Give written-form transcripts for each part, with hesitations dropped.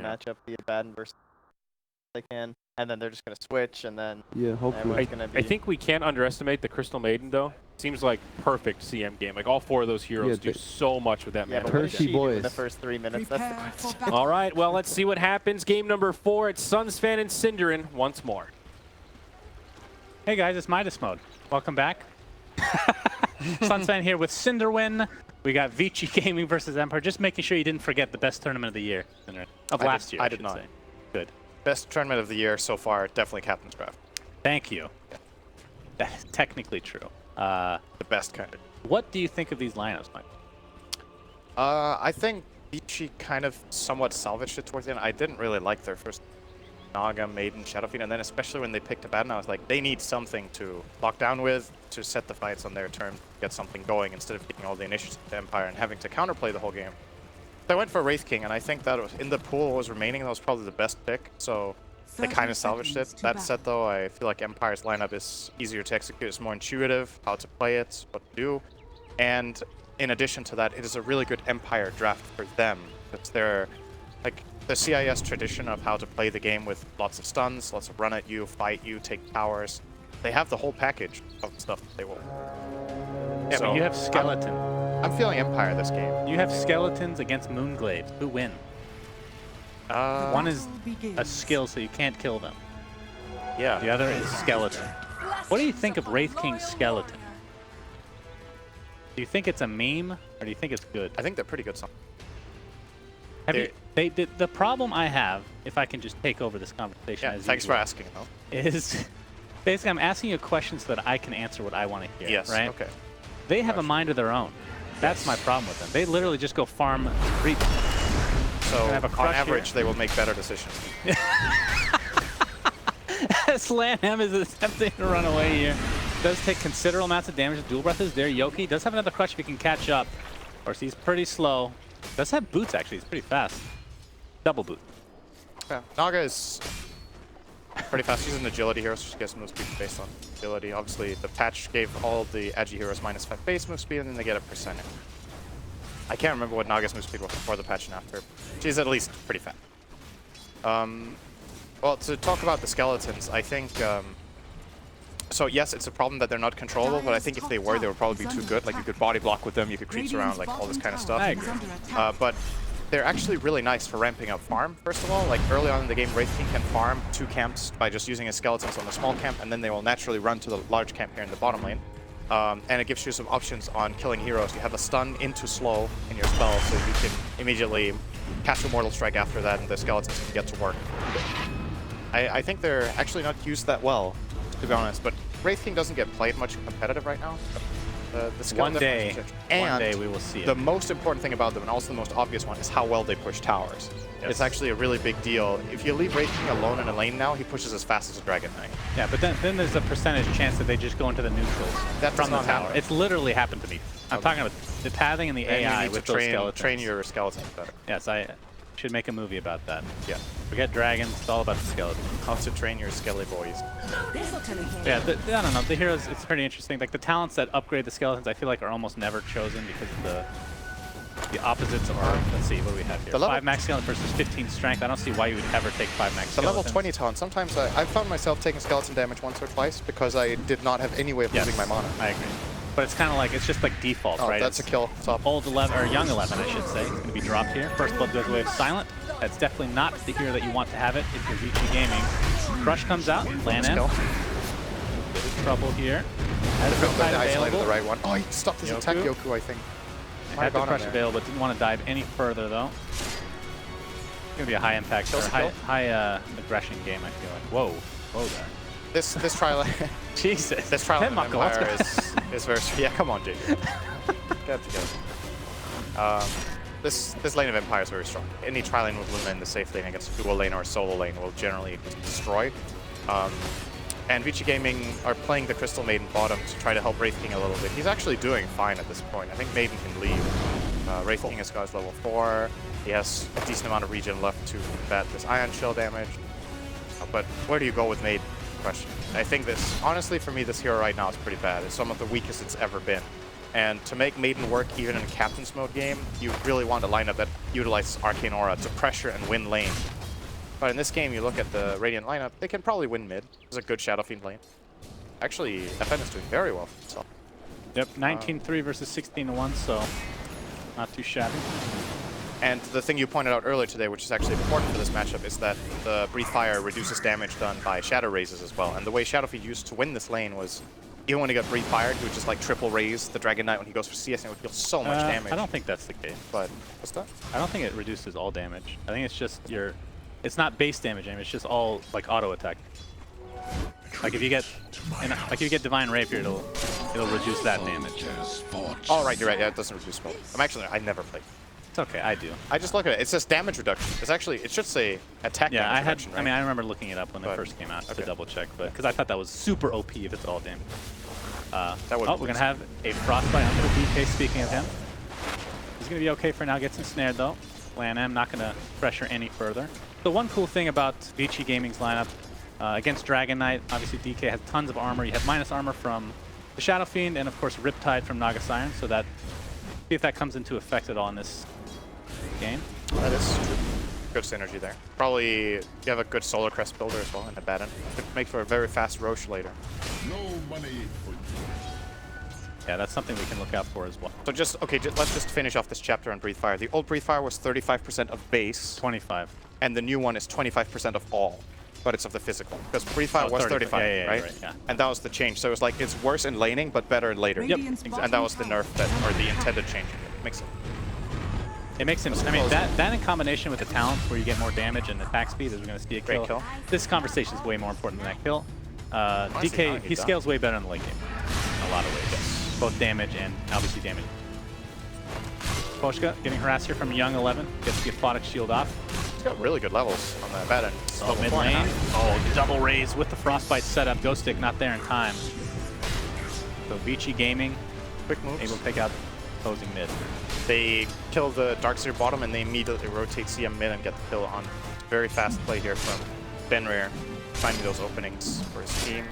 matchup, the Abaddon versus they can, and then they're just gonna switch, and then hopefully. I think we can't underestimate the Crystal Maiden though. Seems like perfect CM game. Like all 4 of those heroes do so much with that yeah, mana. but what does she do boys. in the first 3 minutes? That's the question. All right, well let's see what happens. Game number 4. It's Sunsfan and Cinderin once more. Hey guys, it's Midas Mode. Welcome back. Sunsfan here with Cinderwin. We got Vici Gaming versus Empire. Just making sure you didn't forget the best tournament of the year. Of last year, I did not. say. Good. Best tournament of the year so far, definitely Captain's Craft. Thank you. Yeah. That is technically true. The best kind. What do you think of these lineups, Mike? I think Vici kind of somewhat salvaged it towards the end. I didn't really like their first Naga, Maiden, Shadowfiend, and then especially when they picked Abaddon, I was like, they need something to lock down with, to set the fights on their terms, get something going instead of taking all the initiative to Empire and having to counterplay the whole game. So I went for Wraith King, and I think that was, in the pool what was remaining, that was probably the best pick, so I kind of salvaged it. That said, though, I feel like Empire's lineup is easier to execute. It's more intuitive, how to play it, what to do. And in addition to that, it is a really good Empire draft for them. It's their, like, the CIS tradition of how to play the game with lots of stuns, lots of run at you, fight you, take towers. They have the whole package of stuff that they will. Yeah, but you have Skeleton. I'm feeling Empire this game. You have Skeletons against Moonglaives. Who win? One is a skill, so you can't kill them. Yeah. The other is Skeleton. What do you think of Wraith King's Skeleton? Do you think it's a meme, or do you think it's good? I think they're pretty good. The problem I have, if I can just take over this conversation, yeah, thanks for asking, though. Is basically I'm asking you questions so that I can answer what I want to hear. Yes. Right? Okay. They have a mind of their own. That's my problem with them. They literally just go farm creep. So on average, they will make better decisions. Slanham is attempting to run away here. Does take considerable amounts of damage. Dual Breath is there. Yoki does have another crush if he can catch up. Of course, he's pretty slow. Does have boots, actually. He's pretty fast. Double boot. Yeah. Naga is pretty fast. He's an agility hero, so she gets move speed based on agility. Obviously, the patch gave all the Agi heroes -5 base move speed, and then they get a percentage. I can't remember what Naga's move speed was before the patch and after. She's at least pretty fast. Well, to talk about the Skeletons, I think... so yes, it's a problem that they're not controllable, but I think if they were, they would probably be too good. Like, you could body block with them, you could creeps around, like all this kind of stuff. I agree. But they're actually really nice for ramping up farm, first of all. Like, early on in the game, Wraith King can farm 2 camps by just using his Skeletons on the small camp, and then they will naturally run to the large camp here in the bottom lane. And it gives you some options on killing heroes. You have a stun into slow in your spell, so you can immediately cast a Mortal Strike after that, and the Skeletons can get to work. I think they're actually not used that well, to be honest, but Wraith King doesn't get played much competitive right now. One day we will see it. The most important thing about them, and also the most obvious one, is how well they push towers. Yes. It's actually a really big deal. If you leave Wraith King alone in a lane now, he pushes as fast as a Dragon Knight. Yeah, but then there's a percentage chance that they just go into the neutrals from the tower. It's literally happened to me. I'm talking about the pathing and the AI you need with to those skeletons. train your skeletons better. Yes, I should make a movie about that. Yeah. Forget dragons, it's all about the skeletons. How to train your skelly boys. Yeah, I don't know, the heroes, it's pretty interesting. Like, the talents that upgrade the skeletons, I feel like are almost never chosen because the opposites are, let's see, what do we have here? 5 max skeleton versus 15 strength. I don't see why you would ever take 5 max The skeletons. level 20 talent, sometimes I found myself taking skeleton damage once or twice because I did not have any way of losing my mana. I agree. But it's kind of like, it's just like default, right? That's a kill. Old 11, or young 11, I should say. It's going to be dropped here. First blood goes away with Silent. That's definitely not the hero that you want to have it if you're Vici Gaming. Crush comes out, land in. Trouble here. I isolated the right one. Oh, he stopped his attack, Yoku, I think. Had the crush available, but didn't want to dive any further, though. It's going to be a high impact, high aggression game, I feel like. Whoa there. This trial... Jesus. This trial of Empire is very... Yeah, come on, dude. Get together. This lane of Empire is very strong. Any tri lane with Luna in the safe lane against a dual lane or a solo lane will generally be destroyed. And Vici Gaming are playing the Crystal Maiden bottom to try to help Wraith King a little bit. He's actually doing fine at this point. I think Maiden can leave. Wraith King has got his level 4. He has a decent amount of regen left to combat this Ion Shell damage. But where do you go with Maiden? Question. I think this, honestly, for me, this hero right now is pretty bad. It's some of the weakest it's ever been. And to make Maiden work even in a Captain's Mode game, you really want a lineup that utilizes Arcane Aura to pressure and win lane But in this game, you look at the Radiant lineup, they can probably win mid. It's a good Shadow Fiend lane. Actually, FN is doing very well for himself. Yep, 19-3 versus 16-1, so not too shabby. And the thing you pointed out earlier today, which is actually important for this matchup, is that the Breathe Fire reduces damage done by Shadow Raises as well. And the way Shadow Fiend used to win this lane was, even when he got Breathe Fired, he would just like triple raise the Dragon Knight when he goes for CS, and it would deal so much damage. I don't think that's the case. But what's that? I don't think it reduces all damage. I think it's just your, it's not base damage. It's just all like auto attack. Like if you get, Divine Rapier, it'll reduce that damage. Oh right, you're right. Yeah, it doesn't reduce spell. I never played. It's okay, I do. I just look at it. It says damage reduction. It's actually, it should say attack damage reduction, right? I mean, I remember looking it up when it first came out to double check, but because I thought that was super OP if it's all damage. We're gonna have a Frostbite under the DK. Speaking of him, he's gonna be okay for now. Gets ensnared though. Lan M not gonna pressure any further. The one cool thing about Vici Gaming's lineup against Dragon Knight, obviously DK has tons of armor. You have minus armor from the Shadow Fiend, and of course Riptide from Naga Siren. So that, see if that comes into effect at all in this game. That is good synergy there. Probably you have a good Solar Crest builder as well in Abaddon. Could make for a very fast Roche later. No money for you. Yeah, that's something we can look out for as well. So just, okay, let's just finish off this chapter on Breathe Fire. The old Breathe Fire was 35% of base. 25. And the new one is 25% of all, but it's of the physical. Because Breathe Fire was 35, right? Yeah. And that was the change. So it was like, it's worse in laning, but better in later. Yep. And that was the nerf that, or the intended change. Makes sense. It makes sense. I mean, that in combination with the talents where you get more damage and attack speed, as we're going to see a kill. Great kill. This conversation is way more important than that kill. DK, he scales way better in the late game in a lot of ways. Yes. Both damage and obviously damage. Poshka getting harassed here from Young 11. Gets the Aphotic Shield off. He's got really good levels on the Abaddon. Oh, mid lane. Oh, double raise with the Frostbite setup. Ghost Stick not there in time. So Vici Gaming, Quick moves. able to take out opposing mid. They kill the Darkseer bottom and they immediately rotate CM mid and get the kill on. Very fast play here from Benrir, finding those openings for his team.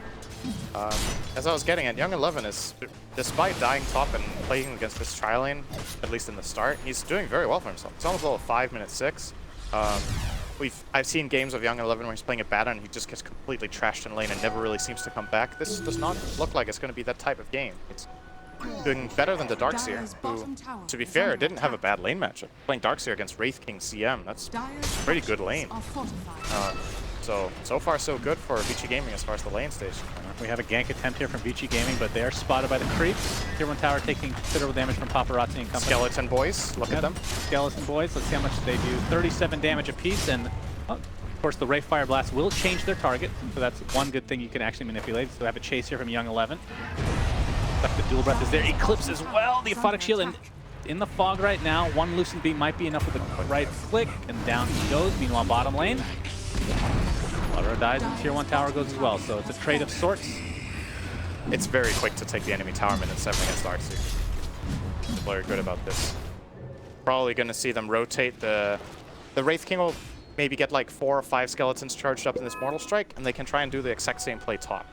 As I was getting at, Young 11 is, despite dying top and playing against this tri lane, at least in the start, he's doing very well for himself. He's almost level 5, minute 6. I've seen games of Young 11 where he's playing a Abaddon and he just gets completely trashed in lane and never really seems to come back. This does not look like it's going to be that type of game. It's doing better than the Darkseer, who, to be fair, didn't have a bad lane matchup. Playing Darkseer against Wraith King CM, that's a pretty good lane. So far so good for Vici Gaming as far as the lane stage. We have a gank attempt here from Vici Gaming, but they are spotted by the creeps. Tier 1 tower taking considerable damage from Paparazzi and company. Skeleton boys, look at them. Skeleton boys, let's see how much they do. 37 damage apiece, and of course the Wraith Fire Blast will change their target, so that's one good thing you can actually manipulate. So we have a chase here from Young 11. The dual breath is there. Eclipse as well. The Aphotic Shield in the fog right now. One Loosened Beam might be enough with a right click, and down he goes. Meanwhile, bottom lane, Flutter dies, and Tier 1 tower goes as well. So it's a trade of sorts. It's very quick to take the enemy tower minute 7 against Darkseer. Very good about this. Probably going to see them rotate the Wraith King will maybe get like 4 or 5 skeletons charged up in this Mortal Strike, and they can try and do the exact same play top.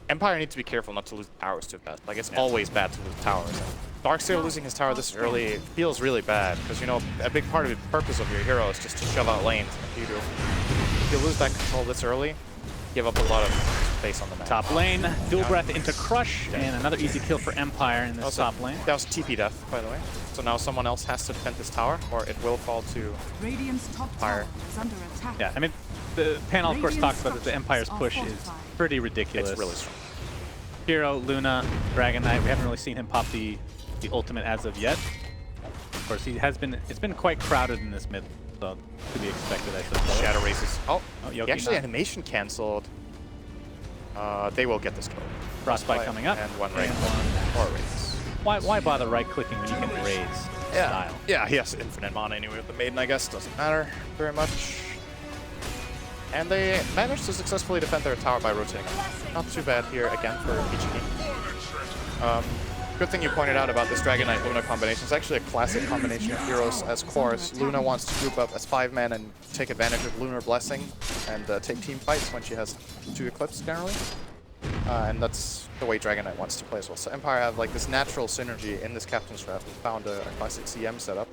Empire needs to be careful not to lose towers too fast. Like, it's always bad to lose towers. Darkseer losing his tower this early feels really bad, because, you know, a big part of the purpose of your hero is just to shove out lanes. If you lose that control this early, give up a lot of space on the map. Top lane, dual breath into Crush, and another easy kill for Empire in this top lane. That was TP death, by the way. So now someone else has to defend this tower, or it will fall to Empire. Yeah, I mean, the panel, of course, talks about that the Empire's push is pretty ridiculous. It's really strong. Hero, Luna, Dragon Knight, we haven't really seen him pop the ultimate as of yet. Of course, it's been quite crowded in this mid, so to be expected, I suppose. Shadow Races. Oh, Yoki he actually animation cancelled. They will get this kill. Frostbite coming up. And one raise. Or raise. Why bother right-clicking when you can raise style? Yeah, he has infinite mana anyway with the Maiden, I guess. Doesn't matter very much. And they managed to successfully defend their tower by rotating. Not too bad here again for Vici. Good thing you pointed out about this Dragon Knight Luna combination. It's actually a classic combination of heroes as cores. Luna wants to group up as 5 men and take advantage of Lunar Blessing and take team fights when she has 2 Eclipse generally. And that's the way Dragon Knight wants to play as well. So Empire have like this natural synergy in this Captain's Draft. We found a classic CM setup.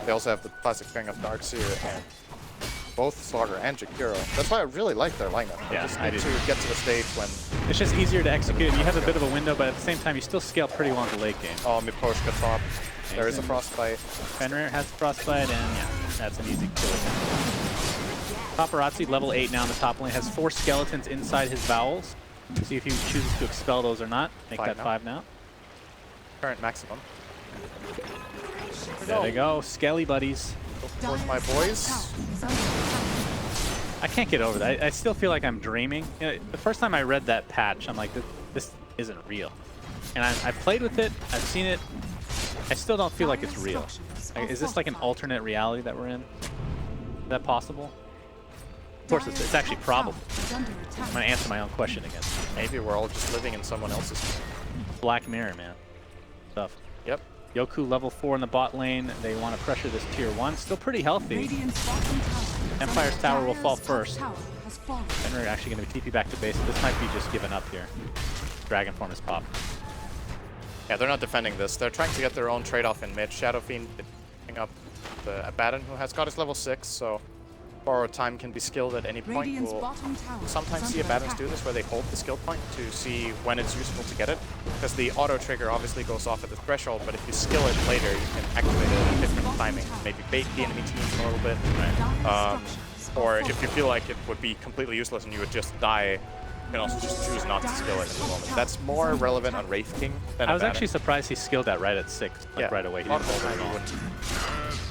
They also have the classic pairing of Darkseer and both Slaughter and Jakiro. That's why I really like their lineup. They Yeah, just I need do. to get to the stage when... It's just easier to execute. You have a bit of a window, but at the same time, you still scale pretty well in the late game. Oh, Miposhka top. There is a Frostbite. Fenrir has Frostbite, and yeah, that's an easy kill again. Paparazzi, level 8 now in the top lane, has 4 skeletons inside his vowels. See if he chooses to expel those or not. Make that 5 now. Current maximum. There they go, Skelly buddies. Go forth, my boys. I can't get over that. I still feel like I'm dreaming. You know, the first time I read that patch, I'm like, this isn't real. And I've played with it, I've seen it. I still don't feel like it's real. Like, is this like an alternate reality that we're in? Is that possible? Of course, it's actually probable. I'm going to answer my own question again. Maybe we're all just living in someone else's... Black Mirror, man. Stuff. Yep. Yoku level 4 in the bot lane. They want to pressure this tier 1. Still pretty healthy. Empire's tower will fall first. And we're actually going to be TP back to base. This might be just given up here. Dragon form is popped. Yeah, they're not defending this. They're trying to get their own trade-off in mid. Shadow Fiend picking up the Abaddon, who has got his level 6, so borrowed time can be skilled at any point. We'll sometimes see Abaddons do this, where they hold the skill point to see when it's useful to get it. Because the auto trigger obviously goes off at the threshold, but if you skill it later, you can activate it at a different timing. Maybe bait the enemy team a little bit. Right. Or if you feel like it would be completely useless and you would just die, you can also just choose not to skill it at the moment. That's more relevant on Wraith King than I was Abaddon. actually surprised he skilled that right at 6, like right away. He didn't hold it at all.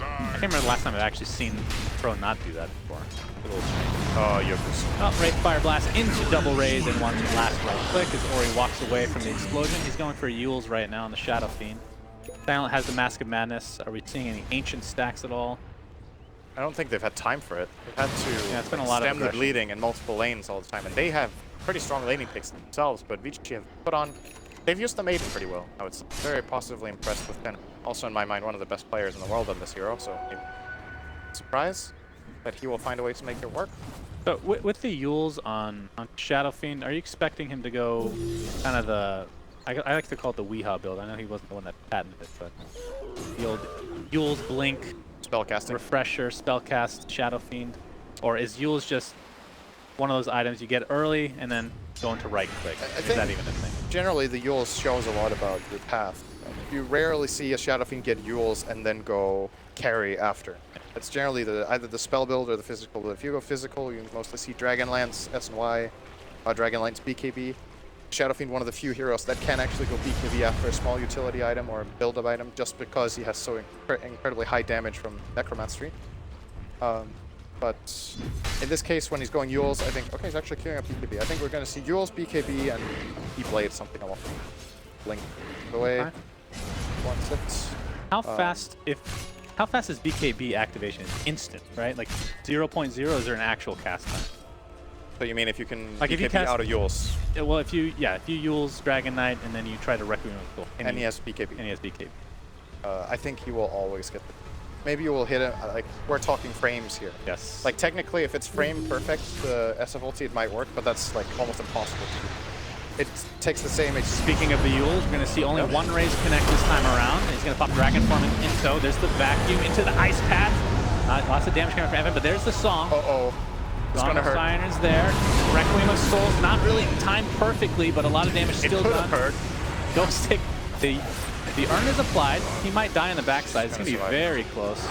I can't remember the last time I've actually seen Pro not do that before. A little strange. Oh, Yoku's. Oh, Wraith Fire Blast into double raise and one last right click as Ori walks away from the explosion. He's going for Yules right now on the Shadow Fiend. Silent has the Mask of Madness. Are we seeing any ancient stacks at all? I don't think they've had time for it. They've had to it's been a lot of stem the aggression. bleeding in multiple lanes all the time, and they have pretty strong laning picks themselves, but Vici have put on... They've used the Maiden pretty well. I was very positively impressed with them. Also, in my mind, one of the best players in the world on this hero, so surprise that he will find a way to make it work. But with the Yules on Shadow Fiend, are you expecting him to go kind of the... I like to call it the Weehaw build. I know he wasn't the one that patented it, but the old Yules Blink, Spellcasting. Refresher, Spellcast, Shadow Fiend? Or is Yules just one of those items you get early and then go into right click? Is that even a thing? Generally, the Yules shows a lot about your path. You rarely see a Shadow Fiend get Yules and then go carry after. It's generally either the spell build or the physical. But if you go physical, you mostly see Dragonlance, S&Y, Dragonlance, BKB. Shadow Fiend, one of the few heroes that can actually go BKB after a small utility item or a build-up item, just because he has so incredibly high damage from Necromancy. But in this case, when he's going Yules, I think, okay, he's actually queuing up BKB. I think we're going to see Yules, BKB, and E-Blade, something I want. Blink away. Okay. 1-6. How fast is BKB activation? It's instant, right? Like 0.0, is there an actual cast time? So you mean if you can Like BKB if you cast, out of Yules? Well, if you Yules Dragon Knight and then you try to Requiem with Gold. And he has BKB. And he has BKB. I think he will always get the... Maybe you will hit it, like, we're talking frames here. Yes. Like, technically, if it's frame perfect, the SF ulti, it might work, but that's, like, almost impossible to do. It takes the same... Speaking of the Yules, we're going to see only one raise connect this time around. He's going to pop Dragon Form in tow. There's the vacuum into the Ice Path. Lots of damage coming from Evan, but there's the song. Uh-oh. It's going to hurt. Siren is there. Requiem of Souls, not really timed perfectly, but a lot of damage still done. Hurt. Ghost Stick, the urn is applied. He might die on the backside. It's going to be very close.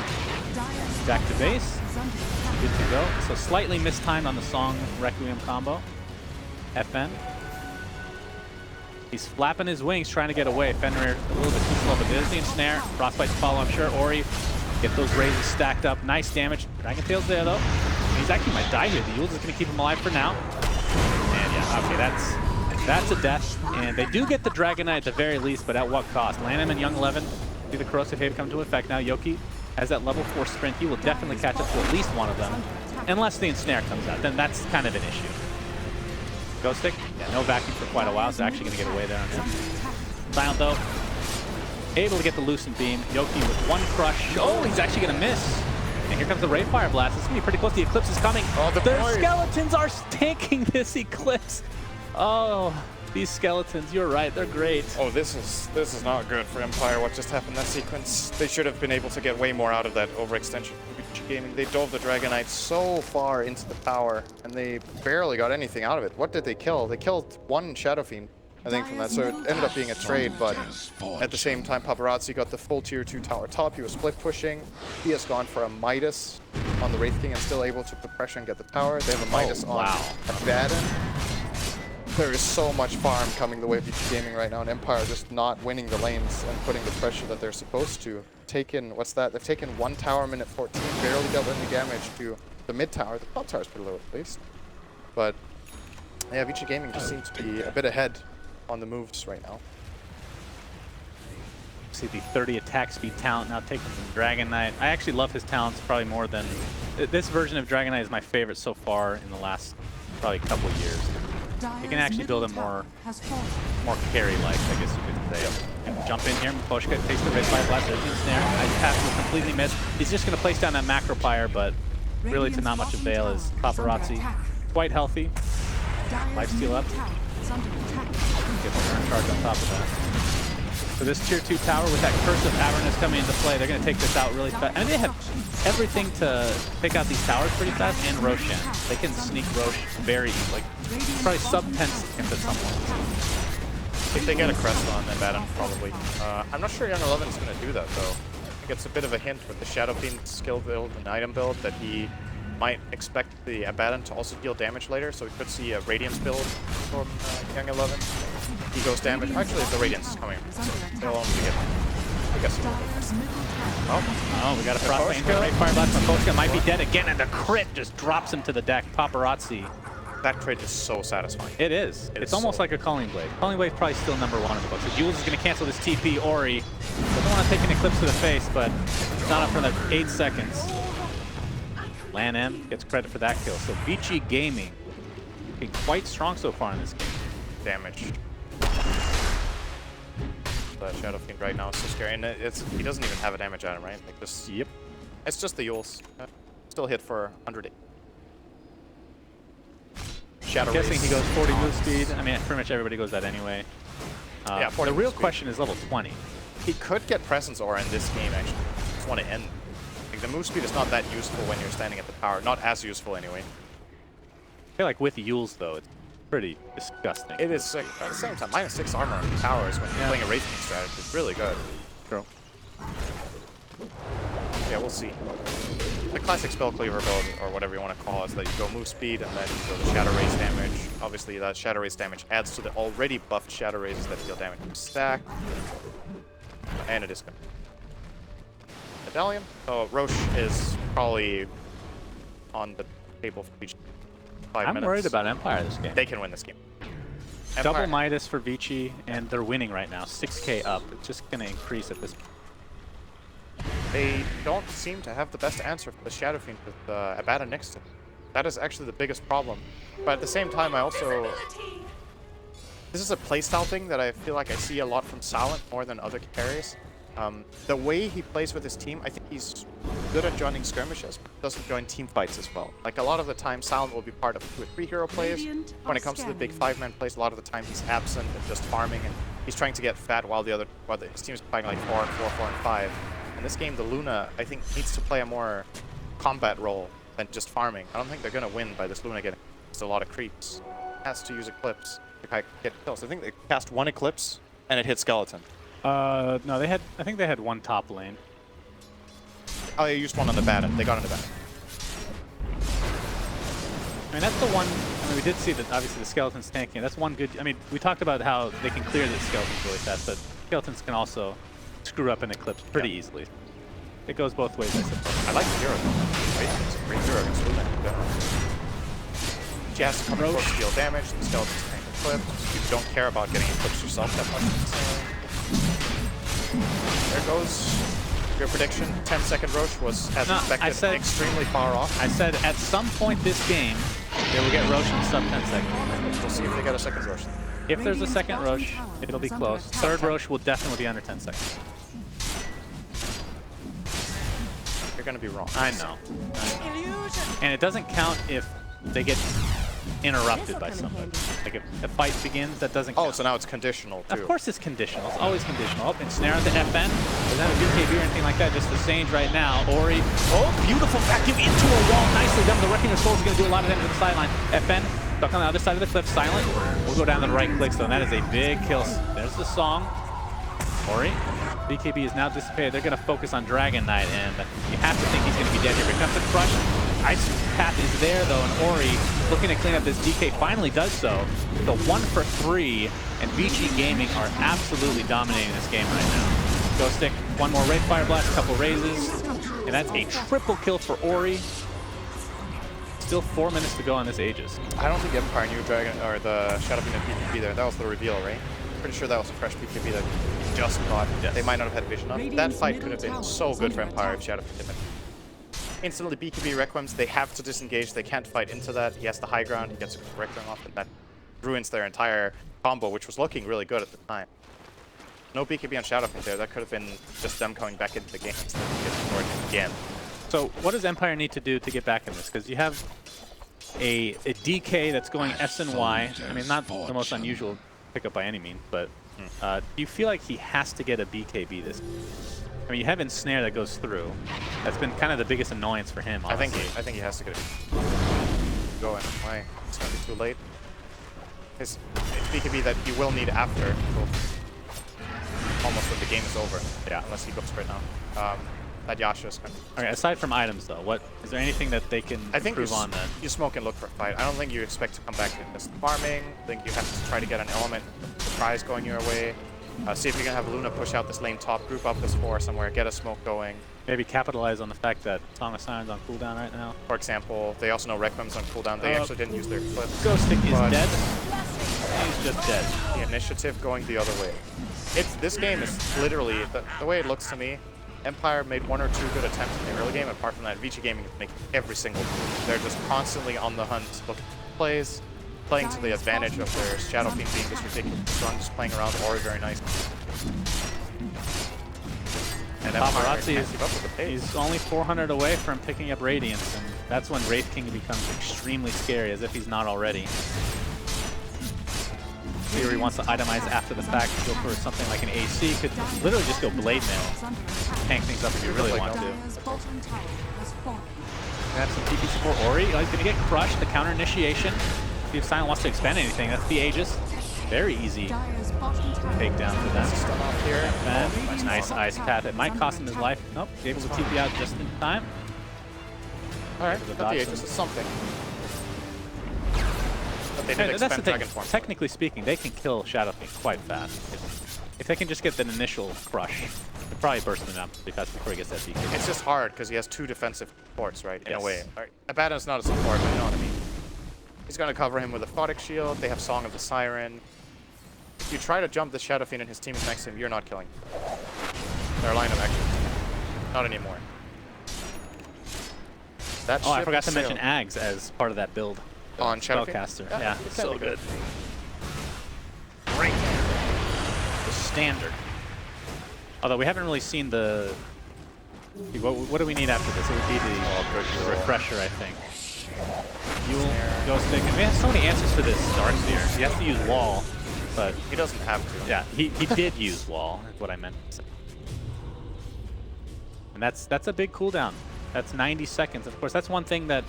Back to base. Good to go. So slightly mistimed on the song Requiem combo. FN. He's flapping his wings, trying to get away. Fenrir a little bit too slow, but there's the ensnare. Frostbite's follow, I'm sure. Ori, get those raises stacked up. Nice damage. Dragon Tail's there, though. He's actually might die here. The Yules is going to keep him alive for now. And yeah, okay, that's a death. And they do get the Dragon Knight at the very least, but at what cost? Lanham and Young 11 see the corrosive haze come to effect now. Yoki has that level 4 sprint. He will definitely catch up to at least one of them, unless the ensnare comes out. Then that's kind of an issue. Ghost Stick, yeah, no vacuum for quite a while, so actually going to get away there on him. Silent though, able to get the Lucent Beam. Yoki with one crush. Oh, he's actually going to miss. And here comes the Ray Fire Blast. It's going to be pretty close. The Eclipse is coming. Oh, the skeletons are tanking this Eclipse. Oh, These skeletons, you're right, they're great. Oh, this is not good for Empire. What just happened that sequence? They should have been able to get way more out of that overextension from VG Gaming. They dove the Dragon Knight so far into the tower, and they barely got anything out of it. What did they kill? They killed one Shadow Fiend, I think, from that. So it ended up being a trade, but at the same time, Paparazzi got the full tier 2 tower top. He was split pushing. He has gone for a Midas on the Wraith King and still able to put pressure and get the tower. They have a Midas on Abaddon. There is so much farm coming the way of VG Gaming right now, and Empire just not winning the lanes and putting the pressure that they're supposed to. Taken, what's that? They've taken 1 tower minute 14, barely dealt any damage to the mid tower. The top tower is pretty low at least. But yeah, VG Gaming just seems to be a bit ahead on the moves right now. See the 30 attack speed talent now taken from Dragon Knight. I actually love his talents probably more than... This version of Dragon Knight is my favorite so far in the last probably couple of years. You can actually build him more carry-like, I guess you could say. And jump in here, Miposhka takes the Red Fire Blast, there's the snare. Ice Path will completely miss. He's just going to place down that Macro Pyre, but really to not much avail is Paparazzi. Quite healthy. Lifesteal up. Get the turn charge on top of that. So this tier 2 tower with that Curse of Avernus coming into play, they're going to take this out really fast. And they have everything to pick out these towers pretty fast, and Roshan. They can sneak Rosh very easily. Like, probably sub 10 seconds at some point. If they get a crest on Abaddon, probably. I'm not sure Young 11 is going to do that, though. I think it's a bit of a hint with the Shadow Fiend skill build and item build that he might expect the Abaddon to also deal damage later, so we could see a Radiance build from Young 11. He goes damage. Actually, the Radiance is coming, so they'll only get some. Oh, we got a Frostbite into Ray Fire Blast. Miposhka might be dead again, and the crit just drops him to the deck. Paparazzi. That crit is so satisfying. It is. It's almost like a Calling Blade. Calling Blade probably still #1 in the book. So Jules is going to cancel this TP. Ori doesn't want to take an Eclipse to the face, but it's not up for another 8 seconds. Lan M gets credit for that kill. So VG Gaming being quite strong so far in this game. Damage. The Shadow Fiend right now is so scary, and he doesn't even have a damage item, right? Like this. Yep. It's just the Yules. Still hit for 100. Shadow Guessing Race. he goes 40 move speed. I mean, pretty much everybody goes that anyway. Yeah, 40 the real move speed. question is level 20. He could get Presence Aura in this game, actually. I just want to end. Like, the move speed is not that useful when you're standing at the tower. Not as useful, anyway. I feel like with Yules, though, it's pretty disgusting. It is sick. At the same time, -6 armor on the towers when you're playing a Wraith King strategy is really good. True. Yeah, we'll see. The classic Spell Cleaver build, or whatever you want to call it, is that you go move speed and then you go to Shadow Race damage. Obviously, that Shadow Race damage adds to the already buffed Shadow Races that deal damage from stack. And it is good. Medallion. So Roche is probably on the table for each 5 minutes. I'm worried about Empire this game. They can win this game. Double Midas for Vici, and they're winning right now. 6k up. It's just going to increase at this point. They don't seem to have the best answer for the Shadow Fiend with Abaddon next to them. That is actually the biggest problem. But at the same time, I also... This is a playstyle thing that I feel like I see a lot from Silent more than other carries. The way he plays with his team, I think he's good at joining skirmishes, but doesn't join team fights as well. Like, a lot of the time, Silent will be part of 2 or 3 hero plays. When it comes to the big 5-man plays, a lot of the time he's absent and just farming, and he's trying to get fat while his team's playing like 4 and 4, 4 and 5. In this game, the Luna, I think, needs to play a more combat role than just farming. I don't think they're going to win by this Luna getting just a lot of creeps. Has to use Eclipse to get kills. I think they cast 1 Eclipse, and it hit Skeleton. No, I think they had 1 top lane. Oh, they used 1 on the Baton. They got on the Baton. I mean, that's the one... I mean, we did see that, obviously, the Skeleton's tanking. That's one good... I mean, we talked about how they can clear the Skeletons really fast, but Skeletons can also screw up an Eclipse pretty easily. It goes both ways, I suppose. I like the hero, though. Right? It's a great hero against Luna in general. She has to come in close to deal damage. The Skeleton's tank Eclipse. You don't care about getting Eclipse yourself that much. There goes your prediction. 10-second Roche was, as expected, extremely far off. I said at some point this game, they will get Roche in sub 10 seconds. We'll see if they get a second Roche. If there's a second Roche, it'll be close. Third Roche will definitely be under 10 seconds. You're going to be wrong. I know. And it doesn't count if they get interrupted by somebody. Like if a fight begins, that doesn't count. Oh, so now it's conditional too. Of course it's conditional. It's always conditional. Oh, ensnare on the FN. Doesn't have a BKB or anything like that. Just the Sage right now. Ori. Oh, beautiful vacuum into a wall. Nicely done. The Wrecking of Souls is going to do a lot of damage to the sideline. FN stuck on the other side of the cliff. Silent. We'll go down to the right clicks though. And that is a big kill. There's the song. Ori. BKB is now dissipated. They're going to focus on Dragon Knight, and you have to think he's going to be dead here. Here comes the crush. Ice Path is there though, and Ori looking to clean up this DK finally does so. The 1 for 3, and VG Gaming are absolutely dominating this game right now. Ghost Stick, one more Wraith Fire Blast, a couple raises, and that's a triple kill for Ori. Still 4 minutes to go on this Aegis. I don't think Empire knew Dragon or the Shadow Fiend and BKB there. That was the reveal, right? Pretty sure that was a fresh BKB that he just got. Yes. They might not have had vision on. That fight could have been so good for Empire if Shadow Fiend didn't. Instantly BKB Requims, they have to disengage. They can't fight into that. He has the high ground. He gets a Requiem off, and that ruins their entire combo, which was looking really good at the time. No BKB on Shadow Fiend there. That could have been just them coming back into the game instead of getting ignored again. So what does Empire need to do to get back in this? Because you have a DK that's going S and Y. I mean, not the most unusual pickup by any means, but do you feel like he has to get a BKB this game? I mean, you have Ensnare that goes through. That's been kind of the biggest annoyance for him, honestly. I think he has to get it. Go in. Why? It's going to be too late. It's BKB that he will need after. Almost when the game is over. Yeah, unless he goes right now. That Yasha is kind of... Okay, aside from items, though, what is there anything that they can improve on then? You smoke and look for a fight. I don't think you expect to come back to just farming. I think you have to try to get an element surprise going your way. See if you can have Luna push out this lane top, group up this 4 somewhere, get a smoke going. Maybe capitalize on the fact that Song of Sirens on cooldown right now. For example, they also know Requiem's on cooldown. They actually didn't use their clips. Ghost Stick is dead. He's just dead. The initiative going the other way. This game is literally, the way it looks to me, Empire made 1 or 2 good attempts in the early game. Apart from that, VG Gaming is making every single move. They're just constantly on the hunt, looking for plays, playing to the advantage of their Shadow Fiend being just ridiculously strong, just playing around Ori very nice. And Paparazzi he's only 400 away from picking up Radiance, and that's when Wraith King becomes extremely scary, as if he's not already. Theory wants to itemize after the fact, go for something like an AC, could literally just go Blade Mail, tank things up if you really want to. Have some TP support Ori. Oh, he's going to get crushed, the counter initiation. See if Silent wants to expend anything. That's the Aegis. Very easy takedown for them. Stun off here. And nice Ice Path. It might cost him his life. Nope, able to TP out just in time. Alright, the Aegis is something. But they did that's the expend thing. Dragon Form. Technically speaking, they can kill Shadow Fiend quite fast. If they can just get that initial crush, they'll probably burst him out pretty fast before he gets that BK. It's just hard because he has 2 defensive supports, right? In Yes. a way. Right. Abaddon's not a support, but you know what I mean. He's going to cover him with a Photic Shield. They have Song of the Siren. If you try to jump the Shadow Fiend and his team is next to him, you're not killing him. Their lineup actually. Not anymore. That I forgot to mention Ags as part of that build. On Shadow Spellcaster. Fiend? Yeah, so good. Great. The standard. Although we haven't really seen the... What do we need after this? It would be the refresher, I think. Yule, Ghost Stick, and we have so many answers for this Darkseer. He has to use Wall, but... He doesn't have to. Yeah, he did use Wall, is what I meant to say. And that's a big cooldown. That's 90 seconds. Of course, that's one thing that...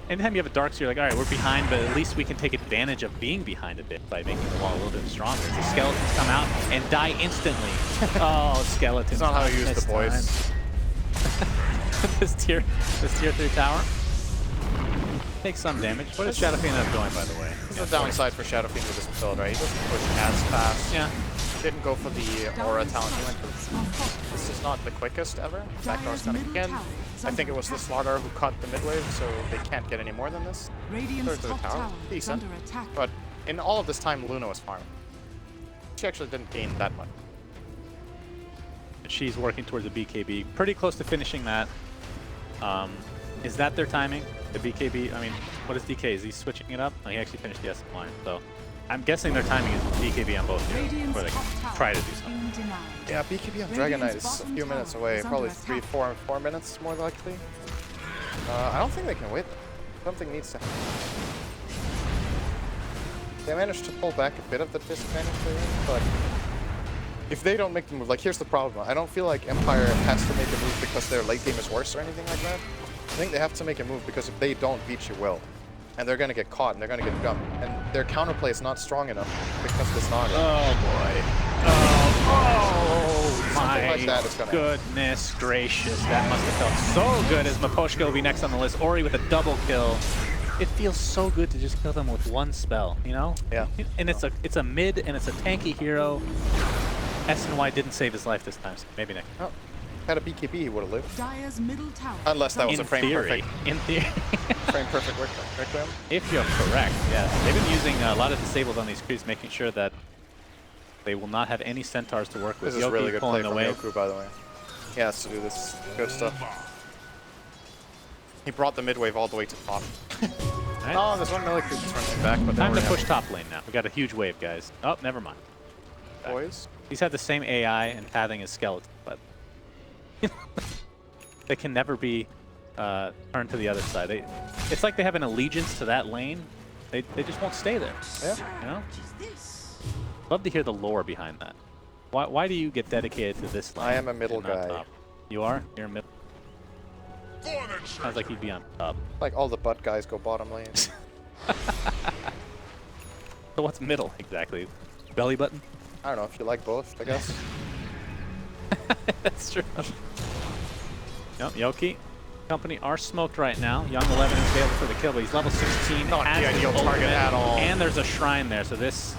Anytime you have a Darkseer, you're like, all right, we're behind, but at least we can take advantage of being behind a bit by making the wall a little bit stronger. The skeletons come out and die instantly. Oh, skeletons. That's not how you use the boys. this tier 3 tower takes some damage. What does Shadow Fiend end up doing, by the way? This is the downside for Shadow Fiend with this build, right? He doesn't push as fast. Yeah. Didn't go for the Aura talent. He went for this is not the quickest ever. Backdoor's coming again. I think it was the Slaughter who cut the mid wave, so they can't get any more than this. Third to the tower. Decent. But in all of this time, Luna was farming. She actually didn't gain that much. She's working towards a BKB. Pretty close to finishing that. Is that their timing? The BKB? I mean, what is DK? Is he switching it up? No, he actually finished the SM line, so I'm guessing their timing is BKB on both here before they can try to do something. Yeah, BKB on Dragon Knight is a few minutes away. Probably 4 minutes more likely. I don't think they can wait. Something needs to happen. They managed to pull back a bit of the disadvantage they're in, but if they don't make the move, like here's the problem. I don't feel like Empire has to make a move because their late game is worse or anything like that. I think they have to make a move because if they don't, Vici will. And they're gonna get caught and they're gonna get jumped. And their counterplay is not strong enough because this Naga. Oh boy. Oh Something my like that is gonna goodness gracious. That must have felt so good as Miposhka will be next on the list. Ori with a double kill. It feels so good to just kill them with one spell, you know? Yeah. And it's a mid and it's a tanky hero. SNY didn't save his life this time, so maybe next. Oh, had a BKB, he would have lived. Dire's middle tower. Unless that was In a frame theory. perfect. In theory. Frame perfect Requiem. If you're correct, yes. They've been using a lot of disables on these creeps, making sure that they will not have any centaurs to work with. This is really good play pulling from away. Yoku, by the way. He has to do this good stuff. He brought the mid wave all the way to top. Right. Oh, there's one melee creep turning back, but Time to don't push top lane now. We got a huge wave, guys. Oh, never mind. boys. He's had the same AI and pathing as Skeleton, but they can never be turned to the other side. It's like they have an allegiance to that lane. They just won't stay there. Yeah. You know? Love to hear the lore behind that. Why do you get dedicated to this lane? I am a middle and not guy. top? You are? You're a middle. Sounds like you'd be on top. Like all the butt guys go bottom lane. So what's middle exactly? Belly button? I don't know if you like both, I guess. That's true. Nope, Yoki. Company are smoked right now. Young 11 is available for the kill, but he's level 16. Not has the his ideal target ultimate, at all. And there's a shrine there, so this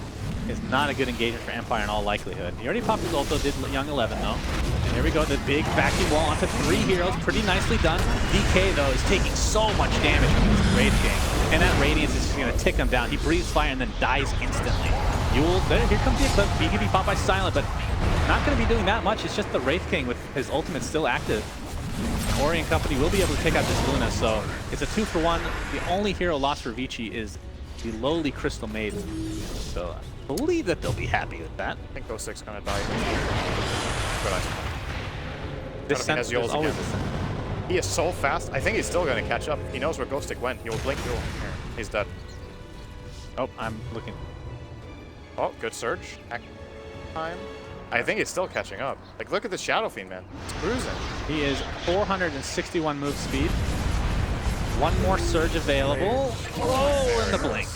is not a good engagement for Empire in all likelihood. He already popped his ulti, did Young 11 though. And here we go, the big backing wall onto 3 heroes. Pretty nicely done. DK though is taking so much damage from this Wraith King. And that Radiance is just going to tick him down. He breathes fire and then dies instantly. Yule, there, here comes the eclipse. BKB popped by Silent, but not going to be doing that much. It's just the Wraith King with his ultimate still active. Ori and company will be able to take out this Luna, so it's a 2-for-1. The only hero lost for Vici is the lowly Crystal Maiden. So I believe that they'll be happy with that. I think 06 gonna die. Good eye. This Kind of sense has Yules is always again. the same. He is so fast. I think he's still gonna catch up. He knows where Ghost Stick went. He will blink Yule. Here, he's dead. Oh, I'm looking. Oh, good surge. Act time. I think he's still catching up. Like, look at the Shadow Fiend, man. It's cruising. He is 461 move speed. One more surge available. Oh, in the blink.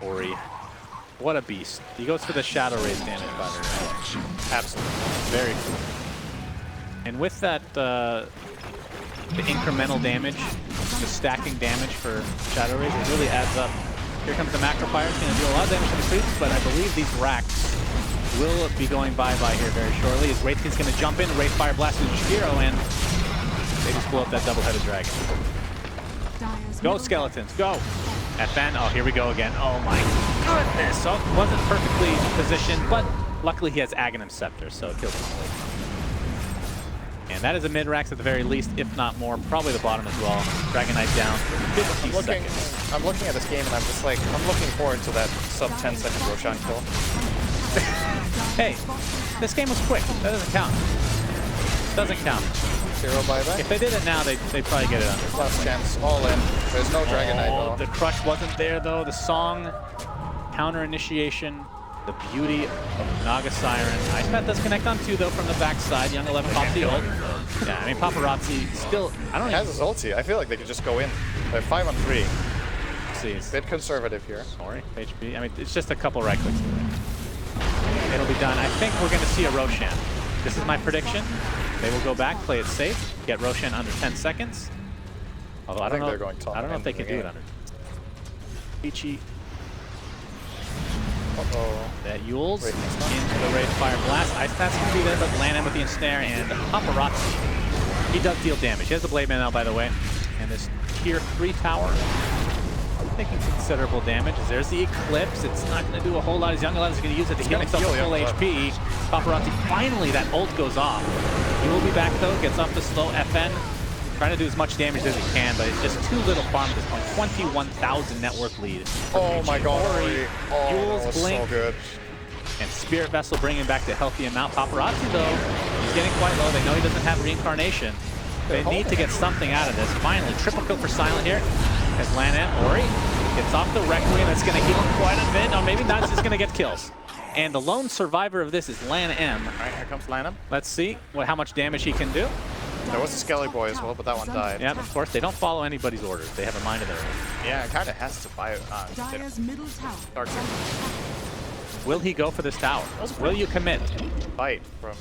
Ori. What a beast. He goes for the Shadow Raise damage, by the way. Absolutely. Very cool. And with that, the incremental damage, the stacking damage for Shadow Raise, it really adds up. Here comes the Macro Fire. It's going to do a lot of damage to the creeps, but I believe these racks will be going bye-bye here very shortly. As Wraith King's going to jump in, Wraith Fire blast with Shiro, and they just blow up that double-headed dragon. Go, Skeletons, go! FN, oh, here we go again. Oh my goodness! So wasn't perfectly positioned, but luckily he has Aghanim Scepter, so it kills him. And that is a mid-rax at the very least, if not more. Probably the bottom as well. Dragon Knight down. 50 seconds. I'm looking at this game and I'm just like, I'm looking forward to that sub-10 second Roshan kill. Hey, this game was quick. That doesn't count. Doesn't count. 0 buyback. If they did it now, they'd probably get it under. Last chance, all in. There's no Dragon Knight though. The crush wasn't there though. The song, counter initiation, the beauty of Naga Siren. Ice Path does connect on 2 though from the backside. Young 11 pops the ult. Yeah, I mean Paparazzi still. I don't He has his ulti. I feel like they could just go in. They're 5 on 3. see. A bit conservative here. Sorry, HP. I mean, it's just a couple right clicks. It'll be done. I think we're going to see a Roshan. This is my prediction. They will go back, play it safe, get Roshan under 10 seconds. Although I don't know. they're going top I don't know if they end can of do the it under. Peachy. Uh-oh. That Yules Wraith King's not. into the Wraith Fire Blast. Ice Path's can be there, but land in with the ensnare and Paparazzi. He does deal damage. He has the Blade Man now, by the way. And this tier 3 tower taking considerable damage. As there's the Eclipse. It's not going to do a whole lot. His Young 11 is going to use it to heal himself to full HP. Paparazzi, finally that ult goes off. He will be back though, gets off the slow FN. Trying to do as much damage as he can, but it's just too little farm at this point. 21,000 net worth lead. Oh my god. Ori, Oh, Yules, that was Blink, so good. and Spirit Vessel bringing back the healthy amount. Paparazzi though, he's getting quite low. They know he doesn't have reincarnation. They need to get something out of this. Finally, triple kill for Silent here. As Lan in, Ori Gets off the Requiem. That's going to heal him quite a bit. No, maybe not. Just going to get kills. And the lone survivor of this is Lan M. All right, here comes Lan M. Let's see how much damage he can do. There was a Skelly Boy as well, but that one died. Yeah, of course. They don't follow anybody's orders. They have a mind of their own. Yeah, it kind of has to buy Dire's middle tower. Dark Will he go for this tower? Will you commit? fight from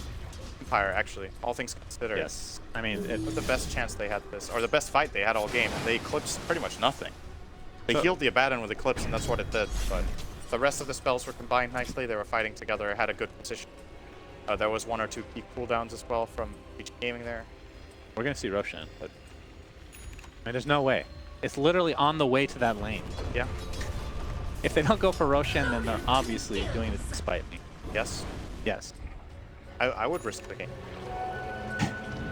Empire, actually, all things considered. Yes. I mean, It was the best chance they had this, or the best fight they had all game, and they eclipsed pretty much nothing. They healed the Abaddon with Eclipse, and that's what it did, but the rest of the spells were combined nicely. They were fighting together, had a good position. There was 1 or 2 key cooldowns as well from each gaming there. we're going to see Roshan, but I mean, there's no way. It's literally on the way to that lane. Yeah. If they don't go for Roshan, then they're obviously doing it to spite me. Yes. Yes. I would risk the game.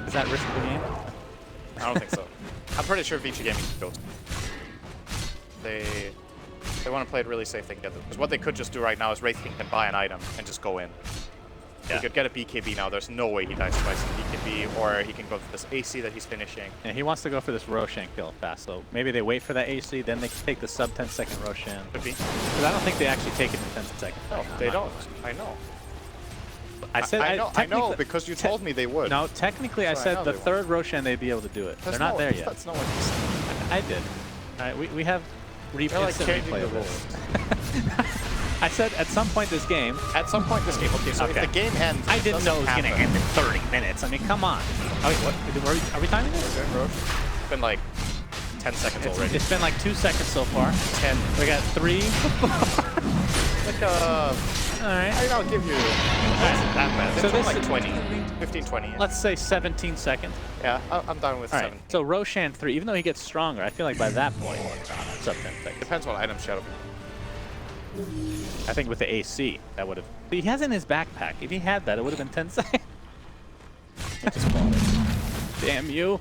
Is that risk of the game? I don't think so. I'm pretty sure Vici Gaming goes. They want to play it really safe. They can get them. Because what they could just do right now is Wraith King can buy an item and just go in. Yeah. He could get a BKB now. There's no way he dies twice in BKB, or he can go for this AC that he's finishing. And he wants to go for this Roshan kill fast, so maybe they wait for that AC, then they can take the sub 10-second Roshan. Could be. Because I don't think they actually take it in 10 seconds. No, they don't. I know. I said I know technically- because you told me they would. No, technically I So I said know the they won't. third Roshan they'd be able to do it. They're not there yet. That's not what you said. I did. All right, we have They're like instant changing replay the of rules. this. I said at some point this game. At some point this game, okay, so Okay. if the game ends, I didn't know it was going to happen. end in 30 minutes. I mean, come on. Oh, wait, what? Are we timing this? It's been like 10 seconds already. It's been like 2 seconds so far. 10. We got 3. Like, All right. I'll give you. That's that bad. So So this like is- 20, 15, 20. Let's say 17 seconds. Yeah, I'm done with All 7. right. So Roshan 3, even though he gets stronger, I feel like by that point, sub 10 seconds. Depends what item Shadow. I think with the AC, that would have. He has it in his backpack. If he had that, it would have been 10 seconds. Damn you.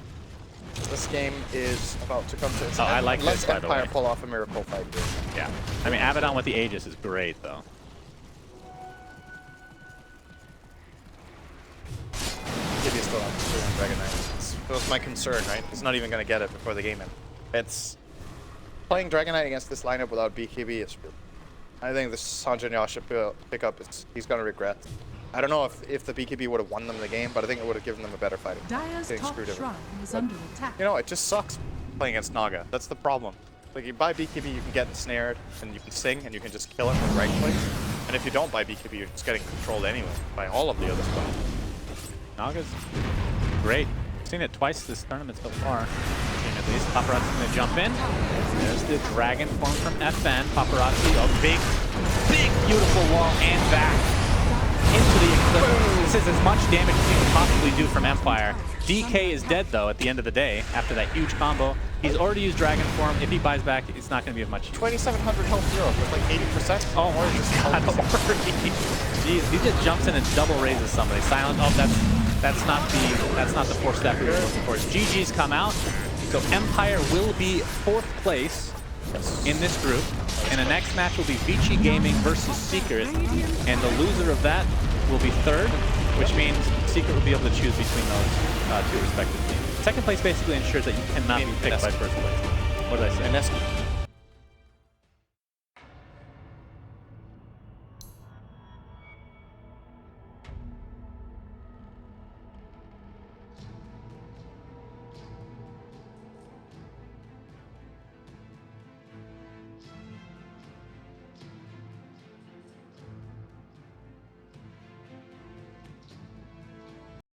This game is about to come to its Oh, end. I like Unless this, by the Empire way. pull off a miracle fight here. Yeah. I mean, Abaddon with the Aegis is great, though. Maybe it's still on Dragon Knight. That was my concern, right? He's not even going to get it before the game ends. It's playing Dragon Knight against this lineup without BKB is really. I think this Sanjin Yasha pickup is he's gonna regret. I don't know if the BKB would have won them the game, but I think it would have given them a better fighting. Dire's Getting top screwed over. shrine is under attack. You know, it just sucks playing against Naga. That's the problem. Like, you buy BKB, you can get ensnared, and you can sing, and you can just kill him in the right place. And if you don't buy BKB, you're just getting controlled anyway by all of the other spells. Naga's great. I've seen it twice this tournament so far. At least Paparazzi's gonna jump in. There's the dragon form from FN. Paparazzi, a big, beautiful wall and back into the Eclipse. This is as much damage as you can possibly do from Empire. DK is dead though at the end of the day after that huge combo. He's already used dragon form. If he buys back, it's not gonna be as much. 2,700 health hero with like 80%. Oh my god, Jeez, he just jumps in and double raises somebody. Silent. Oh, that's not the 4-step we were looking for. GG's come out. So Empire will be 4th place in this group. And the next match will be Vici Gaming versus Secret. And the loser of that will be 3rd, which means Secret will be able to choose between those 2 respective teams. 2nd place basically ensures that you cannot be picked by 1st place. What did I say?